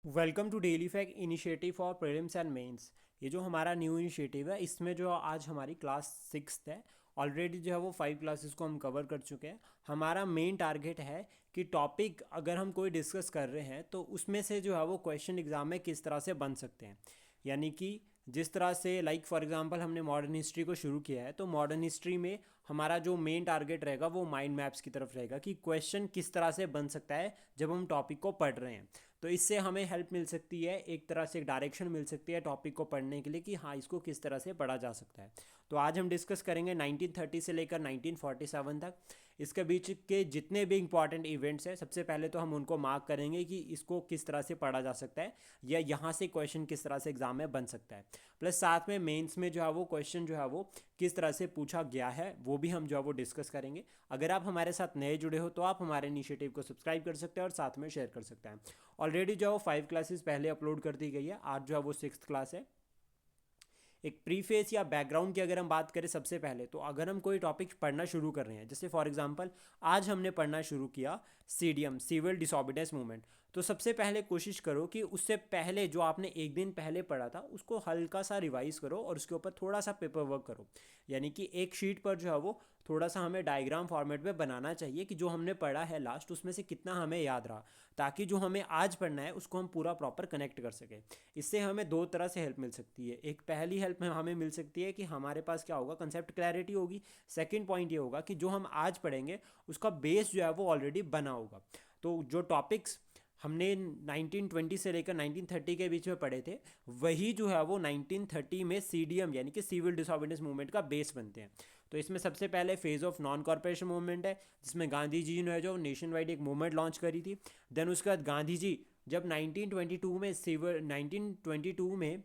Welcome to daily fact initiative for prelims and mains. ये जो हमारा न्यू इनिशिएटिव है इसमें जो आज हमारी क्लास 6th है। ऑलरेडी जो है वो 5 क्लासेस को हम कवर कर चुके हैं। हमारा मेन टारगेट है कि टॉपिक अगर हम कोई डिस्कस कर रहे हैं तो उसमें से जो है वो क्वेश्चन एग्जाम में किस तरह से बन सकते हैं। यानी कि जिस तरह से लाइक फॉर एग्जांपल हमने मॉडर्न हिस्ट्री को शुरू किया है तो मॉडर्न हिस्ट्री में हमारा जो मेन टारगेट रहेगा वो माइंड मैप्स की तरफ रहेगा कि क्वेश्चन किस तरह से बन सकता है जब हम टॉपिक को पढ़ रहे हैं। तो इससे हमें हेल्प मिल सकती है, एक तरह से एक डायरेक्शन मिल सकती है टॉपिक को पढ़ने के लिए कि हाँ इसको किस तरह से पढ़ा जा सकता है। तो आज हम डिस्कस करेंगे 1930 से लेकर 1947 तक इसके बीच के जितने भी इंपॉर्टेंट इवेंट्स हैं। सबसे पहले तो हम उनको मार्क करेंगे कि इसको किस तरह से पढ़ा जा सकता है या यहाँ से क्वेश्चन किस तरह से एग्जाम में बन सकता है। प्लस साथ में मेंस में जो है वो क्वेश्चन जो है वो किस तरह से पूछा गया है वो भी हम जो है वो डिस्कस करेंगे। अगर आप हमारे साथ नए जुड़े हो तो आप हमारे इनिशिएटिव को सब्सक्राइब कर सकते हैं और साथ में शेयर कर सकते हैं। ऑलरेडी जो है वो 5 क्लासेस पहले अपलोड कर दी गई है, आज जो है वो 6th क्लास है। एक प्रीफेस या बैकग्राउंड की अगर हम बात करें सबसे पहले तो अगर हम कोई टॉपिक पढ़ना शुरू कर रहे हैं, जैसे फॉर एग्जांपल आज हमने पढ़ना शुरू किया सीडीएम सिविल डिसोबीडियंस मूवमेंट, तो सबसे पहले कोशिश करो कि उससे पहले जो आपने एक दिन पहले पढ़ा था उसको हल्का सा रिवाइज करो और उसके ऊपर थोड़ा सा पेपर वर्क करो। यानी कि एक शीट पर जो है वो थोड़ा सा हमें डायग्राम फॉर्मेट में बनाना चाहिए कि जो हमने पढ़ा है लास्ट उसमें से कितना हमें याद रहा, ताकि जो हमें आज पढ़ना है उसको हम पूरा प्रॉपर कनेक्ट कर सकें। इससे हमें दो तरह से हेल्प मिल सकती है। एक पहली हेल्प में हमें मिल सकती है कि हमारे पास क्या होगा, कंसेप्ट क्लैरिटी होगी। सेकंड पॉइंट ये होगा कि जो हम आज पढ़ेंगे उसका बेस जो है वो ऑलरेडी बना होगा। तो जो टॉपिक्स हमने 1920 से लेकर 1930 के बीच में पढ़े थे वही जो है वो 1930 में सीडीएम यानी कि सिविल डिसोबीडियंस मूवमेंट का बेस बनते हैं। तो इसमें सबसे पहले phase of non corporation movement है जिसमें गांधी जी ने जो नेशन वाइड एक मूवमेंट लॉन्च करी थी। देन उसके बाद गांधी जी जब 1922 में सिविल 1922 में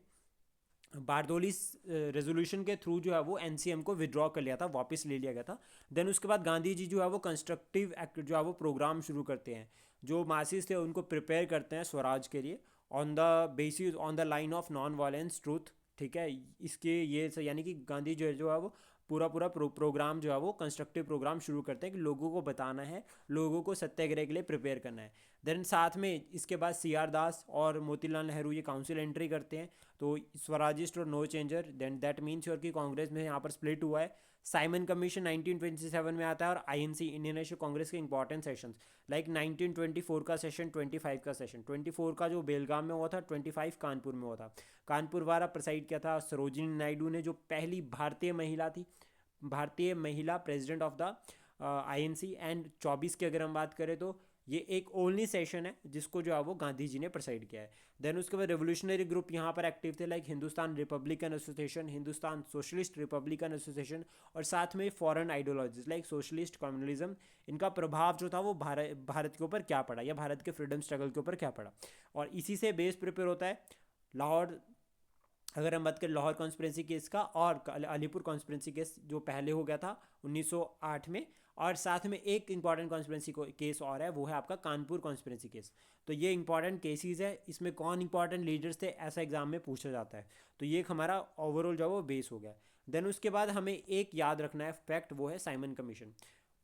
बारदोली रेजोल्यूशन के थ्रू जो है वो एनसीएम को विड्रॉ कर लिया था, वापस ले लिया गया था। देन उसके बाद गांधी जी जो है वो कंस्ट्रक्टिव एक्ट जो है वो प्रोग्राम शुरू करते हैं, जो मासिस थे उनको प्रिपेयर करते हैं स्वराज के लिए on the basis on the line of non violence truth. ठीक है, इसके ये यानी कि गांधी जो है वो पूरा पूरा प्रोग्राम जो है वो कंस्ट्रक्टिव प्रोग्राम शुरू करते हैं कि लोगों को बताना है, लोगों को सत्याग्रह के लिए प्रिपेयर करना है। देन साथ में इसके बाद सी आर दास और मोतीलाल नेहरू ये काउंसिल एंट्री करते हैं। तो स्वराजिस्ट और no changer, then that means your कि कांग्रेस में यहाँ पर स्प्लिट हुआ है। साइमन कमीशन 1927 में आता है और आईएनसी इंडियन नेशनल कांग्रेस के इंपॉर्टेंट सेशंस लाइक 1924 का सेशन, 25 का सेशन। 24 का जो बेलगाम में हुआ था, 25 कानपुर में हुआ था। कानपुर वाला प्रेसाइड किया था सरोजिनी नायडू ने, जो पहली भारतीय महिला थी, भारतीय महिला president of the INC. And 24 की अगर हम बात करें तो ये एक ओनली सेशन है जिसको जो है वो गांधी जी ने प्रेसाइड किया है। देन उसके बाद रेवोल्यूशनरी ग्रुप यहाँ पर एक्टिव थे like Hindustan Republican association, Hindustan socialist Republican association और साथ में foreign ideologies like socialist communalism. इनका प्रभाव जो था वो भारत के ऊपर क्या पड़ा या भारत के फ्रीडम स्ट्रगल के ऊपर क्या पड़ा, और इसी से बेस प्रिपेयर होता है लाहौर। अगर हम बात करें लाहौर कॉन्स्पिरेंसी केस का और अलीपुर कॉन्स्पिरेंसी केस जो पहले हो गया था 1908 में, और साथ में एक इंपॉर्टेंट कॉन्स्पिरेंसी केस और है वो है आपका कानपुर कॉन्स्पिरेंसी केस। तो ये इंपॉर्टेंट केसेस है, इसमें कौन इंपॉर्टेंट लीडर्स थे ऐसा एग्जाम में पूछा जाता है। तो ये एक हमारा ओवरऑल जो वो बेस हो गया। देन उसके बाद हमें एक याद रखना है फैक्ट, वो है साइमन कमीशन।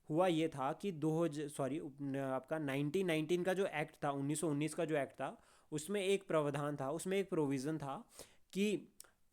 हुआ ये था कि आपका 1919 का जो एक्ट था, 1919 का जो एक्ट था उसमें एक प्रावधान था, उसमें एक प्रोविज़न था कि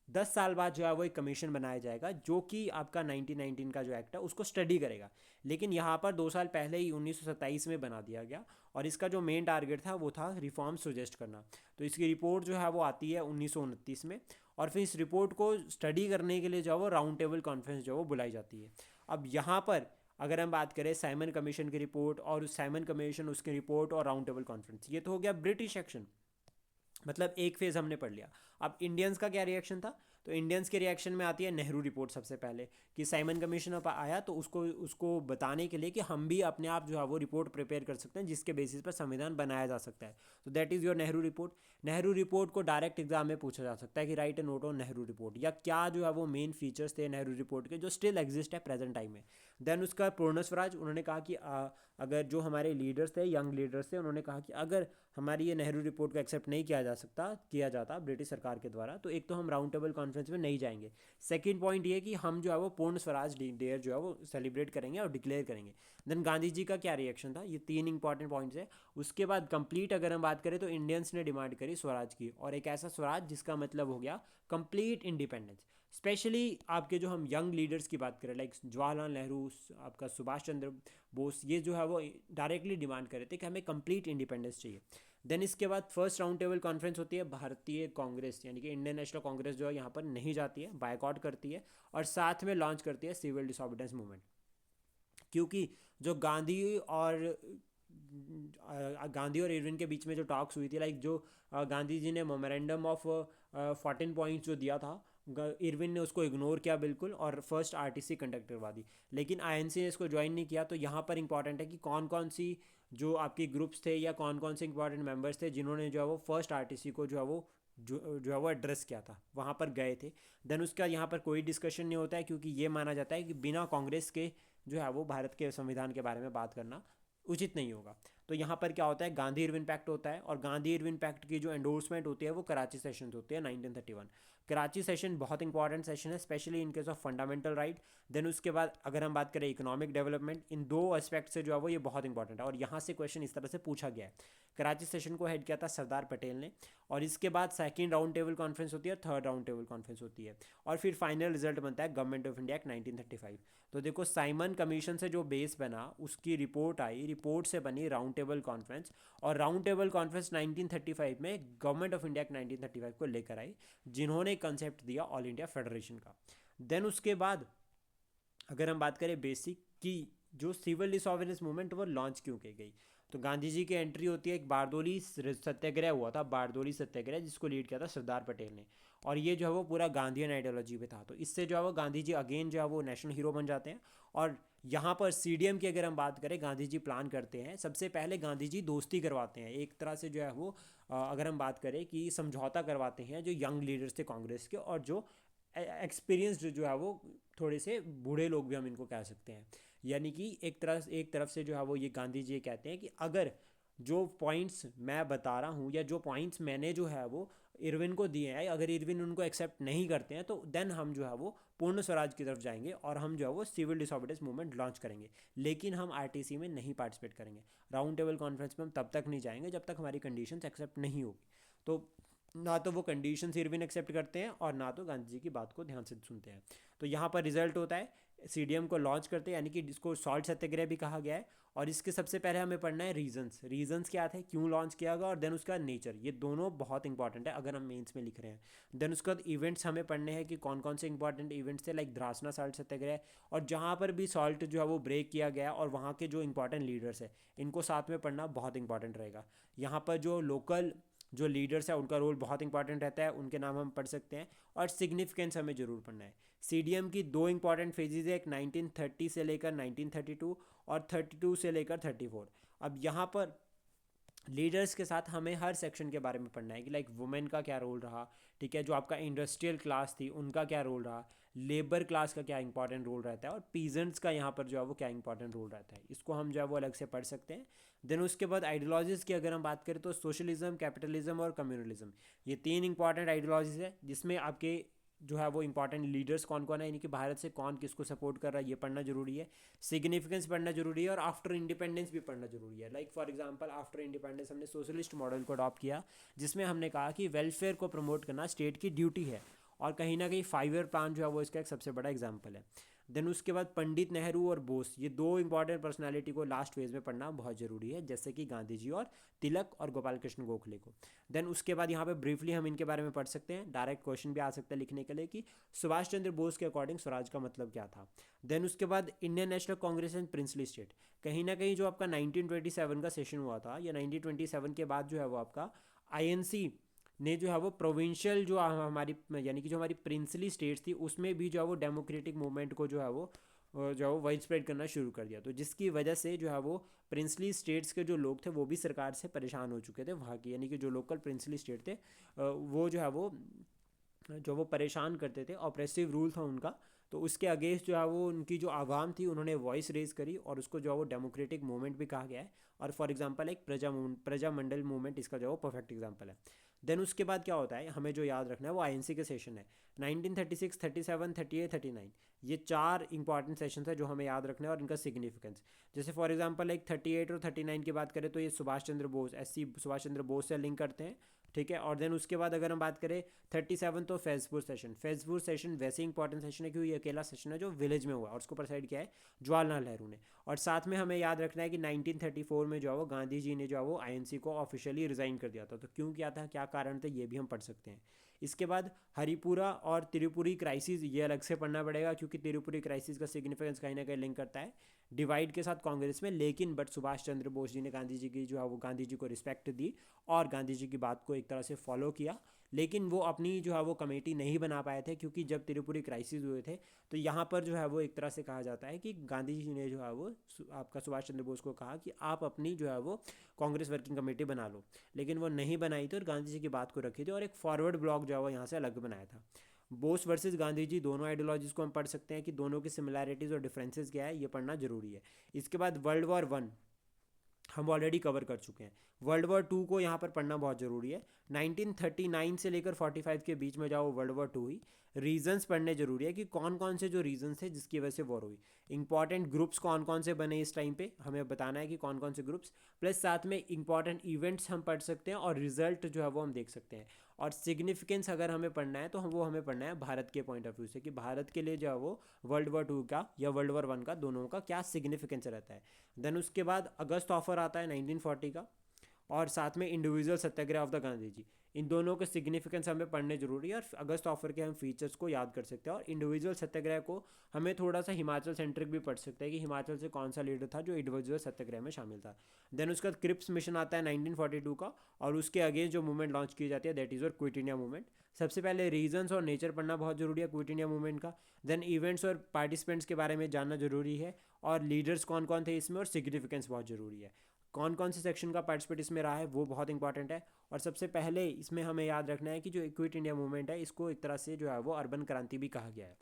10 साल बाद जो है वो एक कमीशन बनाया जाएगा जो कि आपका 1919 का जो एक्ट है उसको स्टडी करेगा। लेकिन यहाँ पर 2 साल पहले ही 1927 में बना दिया गया और इसका जो मेन टारगेट था वो था रिफॉर्म सजेस्ट करना। तो इसकी रिपोर्ट जो है वो आती है 1929 में, और फिर इस रिपोर्ट को स्टडी करने के लिए जो है वो राउंड टेबल कॉन्फ्रेंस जो है वो बुलाई जाती है। अब यहाँ पर अगर हम बात करें साइमन कमीशन की रिपोर्ट और उस साइमन कमीशन उसकी रिपोर्ट और राउंड टेबल कॉन्फ्रेंस, ये तो हो गया ब्रिटिश एक्शन, मतलब एक फेज हमने पढ़ लिया। अब इंडियंस का क्या रिएक्शन था, तो इंडियंस के रिएक्शन में आती है नेहरू रिपोर्ट सबसे पहले कि साइमन कमीशन अब आया तो उसको उसको बताने के लिए कि हम भी अपने आप जो है वो रिपोर्ट प्रिपेयर कर सकते हैं जिसके बेसिस पर संविधान बनाया जा सकता है। तो that is your Nehru report. Nehru report को डायरेक्ट एग्जाम में पूछा जा सकता है कि right A note on Nehru report, या क्या जो है वो मेन फीचर्स थे नेहरू रिपोर्ट के जो स्टिल एग्जिस्ट है प्रेजेंट टाइम में। देन उसका पूर्ण स्वराज, उन्होंने कहा कि अगर जो हमारे लीडर्स थे, यंग लीडर्स थे, उन्होंने कहा कि अगर हमारी ये नेहरू रिपोर्ट को एक्सेप्ट नहीं किया जाता ब्रिटिश सरकार सरकार के द्वारा, तो एक तो हम राउंड टेबल कॉन्फ्रेंस में नहीं जाएंगे। सेकंड पॉइंट ये कि हम जो है वो पूर्ण स्वराज डे जो है वो सेलिब्रेट करेंगे और डिक्लेयर करेंगे। देन गांधी जी का क्या रिएक्शन था, ये 3 इंपॉर्टेंट पॉइंट्स है। उसके बाद कंप्लीट अगर हम बात करें तो इंडियंस ने डिमांड करी स्वराज की, और एक ऐसा स्वराज जिसका मतलब हो गया कंप्लीट इंडिपेंडेंस। स्पेशली आपके जो हम यंग लीडर्स की बात करें लाइक जवाहरलाल नेहरू, आपका सुभाष चंद्र बोस, ये जो है वो डायरेक्टली डिमांड कर रहे थे कि हमें कंप्लीट इंडिपेंडेंस चाहिए। देन इसके बाद फर्स्ट राउंड टेबल कॉन्फ्रेंस होती है, भारतीय कांग्रेस यानी कि इंडियन नेशनल कांग्रेस जो है यहाँ पर नहीं जाती है, बायकॉट करती है, और साथ में लॉन्च करती है सिविल डिसऑबिडेंस मूवमेंट। क्योंकि जो गांधी और इरविन के बीच में जो टॉक्स हुई थी, लाइक जो गांधी जी ने मोमेरेंडम ऑफ 14 पॉइंट्स जो दिया था, इरविन ने उसको इग्नोर किया बिल्कुल, और फर्स्ट आरटीसी कंडक्ट करवा दी। लेकिन आईएनसी ने इसको ज्वाइन नहीं किया। तो यहाँ पर इंपॉर्टेंट है कि कौन कौन सी जो आपकी ग्रुप्स थे या कौन कौन से इंपॉर्टेंट मेंबर्स थे जिन्होंने जो है वो फर्स्ट आरटीसी को जो है वो एड्रेस किया था, वहाँ पर गए थे। देन उसका यहाँ पर कोई डिस्कशन नहीं होता है, क्योंकि ये माना जाता है कि बिना कांग्रेस के जो है वो भारत के संविधान के बारे में बात करना उचित नहीं होगा। तो यहाँ पर क्या होता है, गांधी इरविन पैक्ट होता है, और गांधी इरविन पैक्ट की जो एंडोर्समेंट होती है वो कराची सेशन होती है 1931। कराची सेशन बहुत इंपॉर्टेंट सेशन है, especially in case of fundamental right. Then उसके बाद अगर हम बात करें इकोनॉमिक डेवलपमेंट, इन दो एस्पेक्ट से जो है वो ये बहुत इंपॉर्टेंट है, और यहाँ से क्वेश्चन इस तरह से पूछा गया है। कराची सेशन को हेड किया था सरदार पटेल ने, और इसके बाद सेकेंड राउंड टेबल कॉन्फ्रेंस होती है, थर्ड राउंड टेबल कॉन्फ्रेंस होती है, और फिर फाइनल रिजल्ट बनता है गवर्नमेंट ऑफ इंडिया एक्ट 1935। तो देखो साइमन कमीशन से जो बेस बना उसकी रिपोर्ट आई, रिपोर्ट से बनी राउंड टेबल कॉन्फ्रेंस, और राउंड टेबल कॉन्फ्रेंस 1935 में गवर्नमेंट ऑफ इंडिया एक्ट 1935 को लेकर आई, जिन्होंने कंसेप्ट दिया ऑल इंडिया फेडरेशन का। देन उसके बाद अगर हम बात करें बेसिक की जो सिविल डिसऑर्डनेंस मूवमेंट वो लॉन्च क्यों की गई, तो गांधी जी की एंट्री होती है, एक बारदोली सत्याग्रह हुआ था, बारदोली सत्याग्रह, जिसको लीड किया था सरदार पटेल ने, और ये जो है वो पूरा गांधीयन आइडियोलॉजी पे था। तो इससे जो है वो गांधी जी अगेन जो है वो नेशनल हीरो बन जाते हैं। और यहाँ पर सीडीएम की अगर हम बात करें, गांधी जी प्लान करते हैं, सबसे पहले गांधी जी दोस्ती करवाते हैं, एक तरह से जो है वो अगर हम बात करें कि समझौता करवाते हैं जो यंग लीडर्स थे कांग्रेस के, और जो एक्सपीरियंस्ड जो है वो थोड़े से बूढ़े लोग भी हम इनको कह सकते हैं। यानी कि एक तरफ से जो है वो ये गांधी जी कहते हैं कि अगर जो पॉइंट्स मैं बता रहा हूँ या जो पॉइंट्स मैंने जो है वो इरविन को दिए हैं, अगर इरविन उनको एक्सेप्ट नहीं करते हैं तो देन हम जो है वो पूर्ण स्वराज की तरफ जाएंगे, और हम जो है वो सिविल डिसऑर्डर्स मूवमेंट लॉन्च करेंगे। लेकिन हम आरटीसी में नहीं पार्टिसिपेट करेंगे, राउंड टेबल कॉन्फ्रेंस में हम तब तक नहीं जाएंगे जब तक हमारी कंडीशंस एक्सेप्ट नहीं होगी। तो ना तो वो कंडीशंस इरविन एक्सेप्ट करते हैं, और ना तो गांधी जी की बात को ध्यान से सुनते हैं। तो यहाँ पर रिजल्ट होता है, सीडीएम को लॉन्च करते हैं, यानी कि जिसको सॉल्ट सत्याग्रह भी कहा गया है। और इसके सबसे पहले हमें पढ़ना है रीजंस क्या थे, क्यों लॉन्च किया गया, और देन उसका नेचर, ये दोनों बहुत इंपॉर्टेंट है अगर हम मेंस में लिख रहे हैं। देन उसके बाद इवेंट्स हमें पढ़ने हैं कि कौन कौन से इंपॉर्टेंट इवेंट्स थे, लाइक द्रासना सॉल्ट सत्याग्रह, और जहाँ पर भी सॉल्ट जो है वो ब्रेक किया गया, और वहाँ के जो इंपॉर्टेंट लीडर्स है, इनको साथ में पढ़ना बहुत इंपॉर्टेंट रहेगा। यहाँ पर जो लोकल जो लीडर्स है उनका रोल बहुत इंपॉर्टेंट रहता है, उनके नाम हम पढ़ सकते हैं, और सिग्निफिकेंस हमें जरूर पढ़ना है। सीडीएम की दो इंपॉर्टेंट फेजेज है, एक 1930 से लेकर 1932, और 32 से लेकर 34। अब यहाँ पर लीडर्स के साथ हमें हर सेक्शन के बारे में पढ़ना है कि लाइक वुमेन का क्या रोल रहा, ठीक है, जो आपका इंडस्ट्रियल क्लास थी उनका क्या रोल रहा, लेबर क्लास का क्या इंपॉर्टेंट रोल रहता है, और पीजेंट्स का यहाँ पर जो है वो क्या इंपॉर्टेंट रोल रहता है, इसको हम जो है वो अलग से पढ़ सकते हैं। देन उसके बाद आइडियोलॉजीज़ की अगर हम बात करें तो सोशलिज्म, कैपिटलिज्म और कम्युनलिज्म, ये 3 इंपॉर्टेंट आइडियोलॉजीज़ है, जिसमें आपके जो है वो इंपॉर्टेंट लीडर्स कौन कौन है, यानी कि भारत से कौन किसको सपोर्ट कर रहा है, ये पढ़ना जरूरी है। सिग्निफिकेंस पढ़ना जरूरी है, और आफ्टर इंडिपेंडेंस भी पढ़ना जरूरी है। Like for example after independence हमने सोशलिस्ट मॉडल को अडॉप्ट किया, जिसमें हमने कहा कि वेलफेयर को प्रमोट करना स्टेट की ड्यूटी है, और कहीं ना कहीं 5 ईयर प्लान जो है वो इसका एक सबसे बड़ा एग्जाम्पल है। देन उसके बाद पंडित नेहरू और बोस, ये दो इंपॉर्टेंट पर्सनालिटी को लास्ट फेज में पढ़ना बहुत ज़रूरी है, जैसे कि गांधी जी और तिलक और गोपाल कृष्ण गोखले को। देन उसके बाद यहाँ पे ब्रीफली हम इनके बारे में पढ़ सकते हैं, डायरेक्ट क्वेश्चन भी आ सकता है लिखने के लिए कि सुभाष चंद्र बोस के अकॉर्डिंग स्वराज का मतलब क्या था। देन उसके बाद Indian national Congress and princely state, कहीं ना कहीं जो आपका 1927 का सेशन हुआ था, या 1927 के बाद जो है वो आपका आईएनसी ने जो है वो प्रोविंशियल जो हमारी यानी कि जो हमारी प्रिंसली स्टेट्स थी उसमें भी जो है वो डेमोक्रेटिक मूवमेंट को जो है वो वाइड स्प्रेड करना शुरू कर दिया। तो जिसकी वजह से जो है वो प्रिंसली स्टेट्स के जो लोग थे वो भी सरकार से परेशान हो चुके थे वहाँ की, यानी कि जो लोकल प्रिंसली स्टेट थे वो जो वो परेशान करते थे, ऑप्रेसिव रूल था उनका। तो उसके अगेंस्ट जो है वो उनकी जो आवाम थी उन्होंने वॉइस रेज करी, और उसको जो है वो डेमोक्रेटिक मूवमेंट भी कहा गया है। और फॉर एग्जांपल एक प्रजा मंडल मूवमेंट इसका जो है वो परफेक्ट एग्जांपल है। देन उसके बाद क्या होता है, हमें जो याद रखना है वो आईएनसी के सेशन है 1936, 37, 38, 39। ये 4 इंपॉर्टेंट सेशन है जो हमें याद रखना है और इनका सिग्निफिकेंस। जैसे फॉर एग्जांपल एक 38 और 39 की बात करें तो ये सुभाष चंद्र बोस, एससी सुभाष चंद्र बोस से लिंक करते हैं, ठीक है। और देन उसके बाद अगर हम बात करें 37 तो फैजपुर सेशन। फैजपुर सेशन वैसे इंपॉर्टेंट सेशन है क्योंकि ये अकेला सेशन है जो विलेज में हुआ और उसको प्रेसाइड किया है जवाहरलाल नेहरू ने। और साथ में हमें याद रखना है कि 1934 में जो है वो गांधी जी ने जो है वो आईएनसी को ऑफिशियली रिज़ाइन कर दिया था। तो क्यों किया था, क्या कारण थे, ये भी हम पढ़ सकते हैं। इसके बाद हरिपुरा और त्रिपुरी क्राइसिस, ये अलग से पढ़ना पड़ेगा क्योंकि त्रिपुरी क्राइसिस का सिग्निफिकेंस कहीं ना कहीं लिंक करता है डिवाइड के साथ कांग्रेस में। लेकिन बट सुभाष चंद्र बोस जी ने गांधी जी की जो है वो गांधी जी को रिस्पेक्ट दी और गांधी जी की बात को एक तरह से फॉलो किया। लेकिन वो अपनी जो है वो कमेटी नहीं बना पाए थे क्योंकि जब त्रिपुरी क्राइसिस हुए थे तो यहाँ पर जो है वो एक तरह से कहा जाता है कि गांधी जी ने जो है वो आपका सुभाष चंद्र बोस को कहा कि आप अपनी जो है वो कांग्रेस वर्किंग कमेटी बना लो। लेकिन वो नहीं बनाई थी और गांधी जी की बात को रखी थी और एक फॉरवर्ड ब्लॉक जो है वो यहाँ से अलग बनाया था। बोस वर्सेस गांधी जी दोनों आइडियोलॉजीज को हम पढ़ सकते हैं कि दोनों की सिमिलैरिटीज़ और डिफरेंसेस क्या है, ये पढ़ना जरूरी है। इसके बाद वर्ल्ड वॉर 1 हम ऑलरेडी कवर कर चुके हैं। वर्ल्ड वॉर 2 को यहाँ पर पढ़ना बहुत ज़रूरी है। 1939 से लेकर 45 के बीच में जाओ वर्ल्ड वॉर 2 हुई। रीजंस पढ़ने जरूरी है कि कौन कौन से जो रीजंस थे जिसकी वजह से वॉर हुई। इंपॉर्टेंट ग्रुप्स कौन कौन से बने इस टाइम पे हमें बताना है कि कौन कौन से ग्रुप्स, प्लस साथ में इंपॉर्टेंट इवेंट्स हम पढ़ सकते हैं और रिजल्ट जो है वो हम देख सकते हैं। और सिग्निफिकेंस अगर हमें पढ़ना है तो वो हमें पढ़ना है भारत के पॉइंट ऑफ व्यू से कि भारत के लिए जो है वो वर्ल्ड वॉर 2 का या वर्ल्ड वॉर 1 का दोनों का क्या सिग्निफिकेंस रहता है। देन उसके बाद अगस्त ऑफर आता है 1940 का और साथ में individual satyagraha of the Gandhi ji. इन दोनों के सिग्निफिकेंस हमें पढ़ने जरूरी है और अगस्त ऑफर के हम फीचर्स को याद कर सकते हैं। और इंडिविजुअल सत्याग्रह को हमें थोड़ा सा हिमाचल सेंट्रिक भी पढ़ सकते हैं कि हिमाचल से कौन सा लीडर था जो इंडिविजुअल सत्याग्रह में शामिल था। देन उसका क्रिप्स मिशन आता है 1942 का और उसके अगेंस्ट जो मूवमेंट लॉन्च की जाती है दैट इज़ और क्विट इंडिया मूवमेंट। सबसे पहले रीजंस और नेचर पढ़ना बहुत जरूरी है क्विट इंडिया मूवमेंट का। देन इवेंट्स और पार्टिसिपेंट्स के बारे में जानना जरूरी है और लीडर्स कौन कौन थे इसमें और सिग्निफिकेंस बहुत जरूरी है। कौन कौन से सेक्शन का पार्टिसिपेट इसमें रहा है वो बहुत इंपॉर्टेंट है। और सबसे पहले इसमें हमें याद रखना है कि जो क्विट इंडिया मूवमेंट है इसको एक तरह से जो है वो अर्बन क्रांति भी कहा गया है।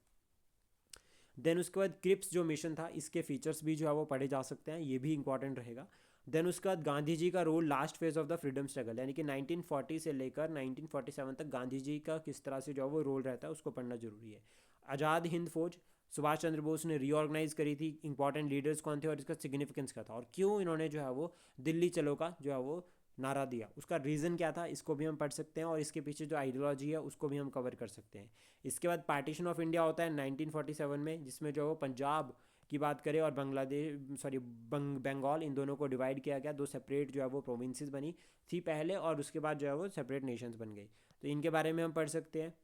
देन उसके बाद क्रिप्स जो मिशन था इसके फीचर्स भी जो है वो पढ़े जा सकते हैं, ये भी इंपॉर्टेंट रहेगा। देन उसके बाद गांधी जी का role last phase of the freedom struggle यानी कि 1940 से लेकर 1947 तक गांधी जी का किस तरह से जो है वो रोल रहता है उसको पढ़ना जरूरी है। आज़ाद हिंद फौज सुभाष चंद्र बोस ने रीऑर्गेनाइज करी थी, इंपॉर्टेंट लीडर्स कौन थे और इसका सिग्निफिकेंस क्या था और क्यों इन्होंने जो है वो दिल्ली चलो का जो है वो नारा दिया, उसका रीज़न क्या था, इसको भी हम पढ़ सकते हैं और इसके पीछे जो आइडियोलॉजी है उसको भी हम कवर कर सकते हैं। इसके बाद पार्टीशन ऑफ इंडिया होता है 1947 में जिसमें जो है वो पंजाब की बात करें और बांग्लादेश सॉरी बंगाल इन दोनों को डिवाइड किया गया, दो सेपरेट जो है वो प्रोविंसेस बनी थी पहले और उसके बाद जो है वो सेपरेट नेशंस बन गई। तो इनके बारे में हम पढ़ सकते हैं।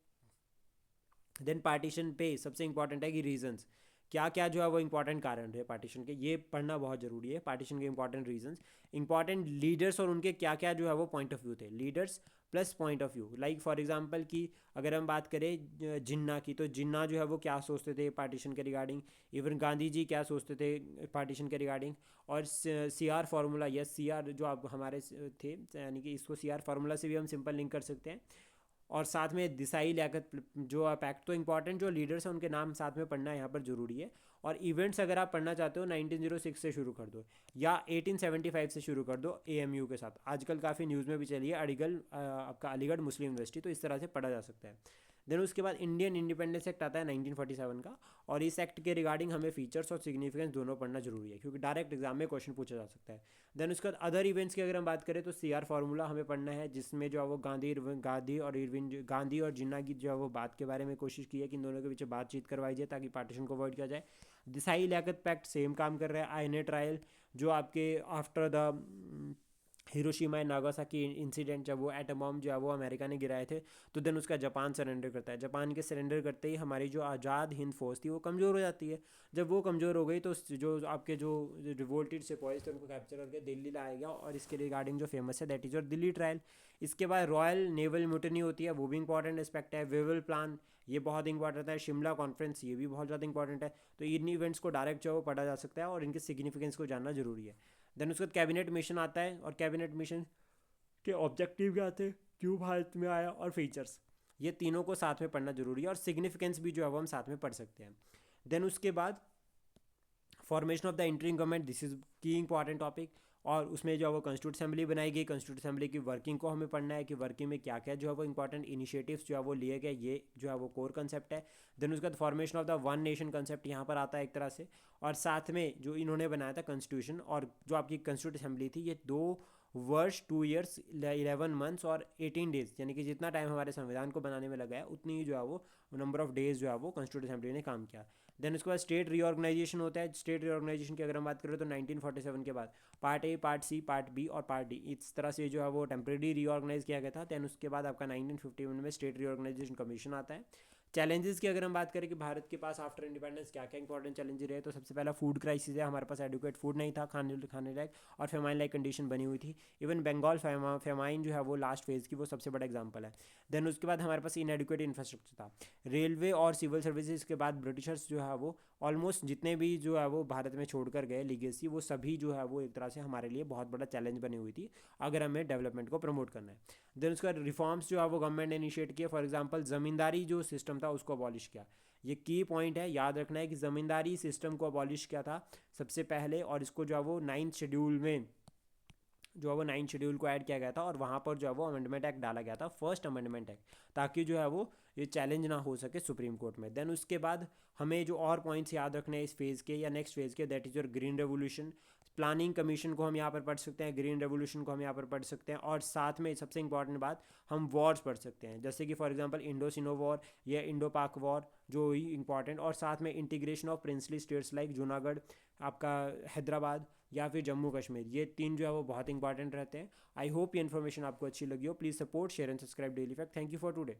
देन पार्टीशन पे सबसे इंपॉर्टेंट है कि रीजंस क्या क्या जो है वो इंपॉर्टेंट कारण रहे पार्टीशन के, ये पढ़ना बहुत ज़रूरी है। पार्टीशन के इंपॉर्टेंट रीजंस, इंपॉर्टेंट लीडर्स और उनके क्या क्या जो है वो पॉइंट ऑफ व्यू थे, leaders plus point of view. Like for example कि अगर हम बात करें जिन्ना की तो जिन्ना जो है वो क्या सोचते थे पार्टीशन के रिगार्डिंग, इवन गांधी जी क्या सोचते थे पार्टीशन के रिगार्डिंग। और C R formula, yes C R जो आप हमारे थे यानी कि इसको सी आर फार्मूला से भी हम सिंपल लिंक कर सकते हैं। और साथ में दिसाई लियाकत जो पैक्ट, तो इंपॉर्टेंट जो लीडर्स हैं उनके नाम साथ में पढ़ना यहाँ पर जरूरी है। और इवेंट्स अगर आप पढ़ना चाहते हो 1906 से शुरू कर दो या 1875 से शुरू कर दो एएमयू के साथ, आजकल काफ़ी न्यूज़ में भी चली है आपका अलीगढ़ मुस्लिम यूनिवर्सिटी, तो इस तरह से पढ़ा जा सकता है। देन उसके बाद इंडियन इंडिपेंडेंस एक्ट आता है 1947 का और इस एक्ट के रिगार्डिंग हमें फीचर्स और सिग्निफिकेंस दोनों पढ़ना जरूरी है क्योंकि डायरेक्ट एग्जाम में क्वेश्चन पूछा जा सकता है। देन उसके बाद अदर इवेंट्स की अगर हम बात करें तो सी आर फार्मूला हमें पढ़ना है जिसमें जो है वो गांधी और जिन्ना की जो है वो बात के बारे में कोशिश की है कि इन दोनों के बीच बातचीत करवाई जाए ताकि पार्टीशन को अवॉइड किया जाए। दिसाई लियाकत पैक्ट सेम काम कर रहा है। आईएनए ट्रायल जो आपके after the Hiroshima and Nagasaki incident जब वो एटम बॉम्ब जो है वो अमेरिका ने गिराए थे तो देन उसका जापान सरेंडर करता है। जापान के सरेंडर करते ही हमारी जो आज़ाद हिंद फौज थी वो कमज़ोर हो जाती है। जब वो कमज़ोर हो गई तो जो आपके जो रिवोल्टेड सिपाहीज थे उनको कैप्चर करके दिल्ली लाया गया और इसके रिगार्डिंग जो फेमस है दैट इज़ और दिल्ली ट्रायल। इसके बाद रॉयल नेवल म्यूटनी होती है, वो भी इंपॉर्टेंट एस्पेक्ट है। वेवल प्लान ये बहुत इंपॉर्टेंट है। शिमला कॉन्फ्रेंस ये भी बहुत ज़्यादा इंपॉर्टेंट है। तो इन इवेंट्स को डायरेक्ट जो है वो पढ़ा जा सकता है और इनके सिग्निफिकेंस को जानना जरूरी है। देन उसके बाद कैबिनेट मिशन आता है और कैबिनेट मिशन के ऑब्जेक्टिव क्या थे, क्यों भारत में आया और फीचर्स, ये तीनों को साथ में पढ़ना जरूरी है और सिग्निफिकेंस भी जो है वो हम साथ में पढ़ सकते हैं। देन उसके बाद formation of the interim government, this is की इंपॉर्टेंट टॉपिक। और उसमें जो है वो कॉन्स्टिट्यूट असेंबली बनाई गई। कॉन्स्टिट्यूट असेंबली की वर्किंग को हमें पढ़ना है कि वर्किंग में क्या क्या जो है वो इंपॉर्टेंट इनिशिएटिव्स जो है वो लिए गए, ये जो है वो कोर कंसेप्ट है। देन उसका formation of the one nation concept यहाँ पर आता है एक तरह से। और साथ में जो इन्होंने बनाया था कॉन्स्टिट्यूशन और जो आपकी कॉन्स्टिट्यूट असेंबली थी, ये 2 वर्ष 2 ईयर्स 11 मंथ्स और 18 डेज, यानी कि जितना टाइम हमारे संविधान को बनाने में लगा है उतनी ही जो है वो नंबर ऑफ डेज जो है वो कॉन्स्टिट्यूट असेंबली ने काम किया। देन उसके बाद स्टेट रीऑर्गेनाइजेशन होता है। स्टेट रीऑर्गेनाइजेशन की अगर हम बात करें तो 1947 के बाद part A, part C, part B और पार्ट डी, इस तरह से जो है वो टेम्प्रेरी रीऑर्गेनाइज किया गया था। दैन उसके बाद आपका 1951 में स्टेट रीऑर्गेनाइजेशन कमीशन आता है। चैलेंजेस की अगर हम बात करें कि भारत के पास आफ्टर इंडिपेंडेंस क्या क्या इंपॉर्टेंट चैलेंज रहे, तो सबसे पहला फूड क्राइसिस है। हमारे पास एडुकेट फूड नहीं था, खाने लायक, और फेमाइन लाइक कंडीशन बनी हुई थी। इवन बंगाल फेमाइन जो है वो लास्ट फेज़ की वो सबसे बड़ा एग्जाम्पल है। देन उसके बाद हमारे पास इनएडुकेट इंफ्रास्ट्रक्चर था। रेलवे और सिविल सर्विसेज के बाद ब्रिटिशर्स जो है वो ऑलमोस्ट जितने भी जो है वो भारत में छोड़कर गए लीगेसी, वो सभी जो है वो एक तरह से हमारे लिए बहुत बड़ा चैलेंज बनी हुई थी अगर हमें डेवलपमेंट को प्रमोट करना है। देन उसका रिफॉर्म्स जो है वो गवर्नमेंट ने इनिशिएट किए। फॉर एग्जांपल ज़मींदारी जो सिस्टम था उसको अबॉलिश किया। ये की पॉइंट है, याद रखना है कि ज़मींदारी सिस्टम को अबॉलिश किया था सबसे पहले, और इसको जो है वो 9th शेड्यूल में जो है वो 9th शेड्यूल को ऐड किया गया था, और वहाँ पर जो है वो अमेंडमेंट एक्ट डाला गया था, फर्स्ट अमेंडमेंट एक्ट, ताकि जो है वो ये चैलेंज ना हो सके सुप्रीम कोर्ट में। देन उसके बाद हमें जो और पॉइंट्स याद रखने हैं इस फेज़ के या नेक्स्ट फेज़ के, that is your green revolution. Planning commission को हम यहाँ पर पढ़ सकते हैं, ग्रीन रेवोल्यूशन को हम यहाँ पर पढ़ सकते हैं, और साथ में सबसे इंपॉर्टेंट बात, हम वॉर्स पढ़ सकते हैं, जैसे कि for example Indo synonym war या इंडो पाक वॉर जो ही इंपॉर्टेंट, और साथ में integration of princely states like Junagadh, आपका हैदराबाद या फिर जम्मू कश्मीर, ये तीन जो है वो बहुत इंपॉर्टेंट रहते हैं। आई होप ये इन्फॉर्मेशन आपको अच्छी लगी हो। Please support, share and subscribe daily fact. Thank you for today.